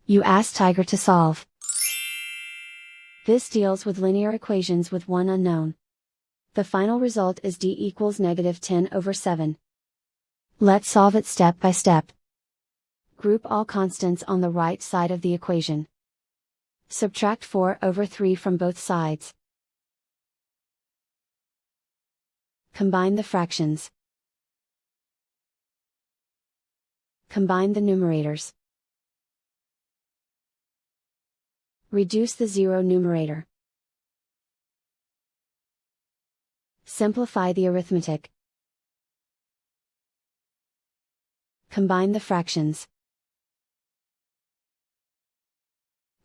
You ask Tiger to solve. This deals with linear equations with one unknown. The final result is d equals -10/7. Let's solve it step by step. Group all constants on the right side of the equation. Subtract 4/3 from both sides. Combine the fractions. Combine the numerators. Reduce the zero numerator. Simplify the arithmetic. Combine the fractions.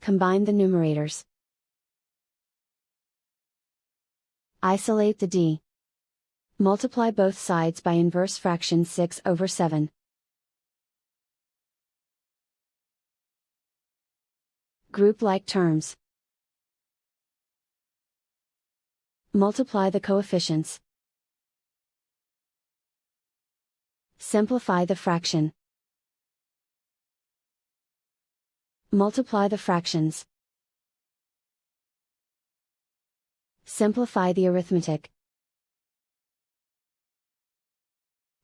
Combine the numerators. Isolate the d. Multiply both sides by inverse fraction 6/7. Group like terms. Multiply the coefficients. Simplify the fraction. Multiply the fractions. Simplify the arithmetic.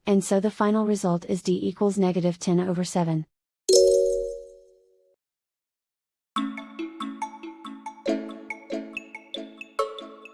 And so the final result is d equals -10/7.